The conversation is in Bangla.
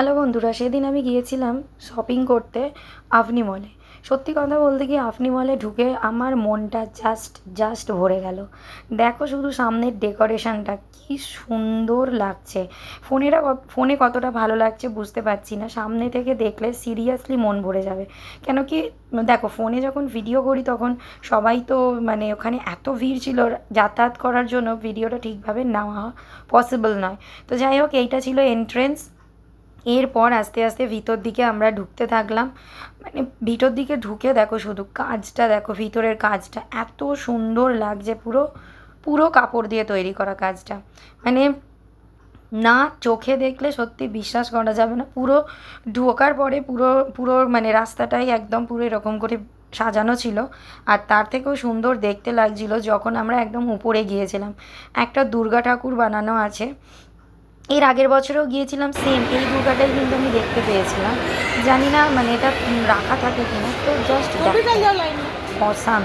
হ্যালো বন্ধুরা, সেদিন আমি গিয়েছিলাম শপিং করতে আভনি মলে। সত্যি কথা বলতে কি, আভনি মলে ঢুকে আমার মনটা জাস্ট জাস্ট ভরে গেল। দেখো শুধু সামনের ডেকোরেশনটা কি সুন্দর লাগছে। ফোনে কতটা ভালো লাগছে বুঝতে পারছি না, সামনে থেকে দেখলে সিরিয়াসলি মন ভরে যাবে। কেন কি, দেখো ফোনে যখন ভিডিও করি তখন সবাই তো মানে ওখানে এত ভিড় ছিল, যাতায়াত করার জন্য ভিডিওটা ঠিকভাবে নেওয়া পসিবল নয়। তো যাই হোক, এইটা ছিল এন্ট্রেন্স। এরপর আস্তে আস্তে ভিতর দিকে আমরা ঢুকতে থাকলাম। মানে ভিতর দিকে ঢুকে দেখো শুধু কাজটা, দেখো ভিতরের কাজটা এত সুন্দর লাগছে। পুরো পুরো কাপড় দিয়ে তৈরি করা কাজটা, মানে না চোখে দেখলে সত্যি বিশ্বাস করা যাবে না। পুরো ঢোকার পরে পুরো পুরো মানে রাস্তাটাই একদম পুরো এরকম করে সাজানো ছিল। আর তার থেকেও সুন্দর দেখতে লাগছিল যখন আমরা একদম উপরে গিয়েছিলাম। একটা দুর্গা ঠাকুর বানানো আছে। এর আগের বছরেও গিয়েছিলাম, সেম এই দুর্গাটাই কিন্তু আমি দেখতে পেয়েছিলাম। জানি না মানে এটা রাখা থাকে কিনা, তো জাস্ট অসাম।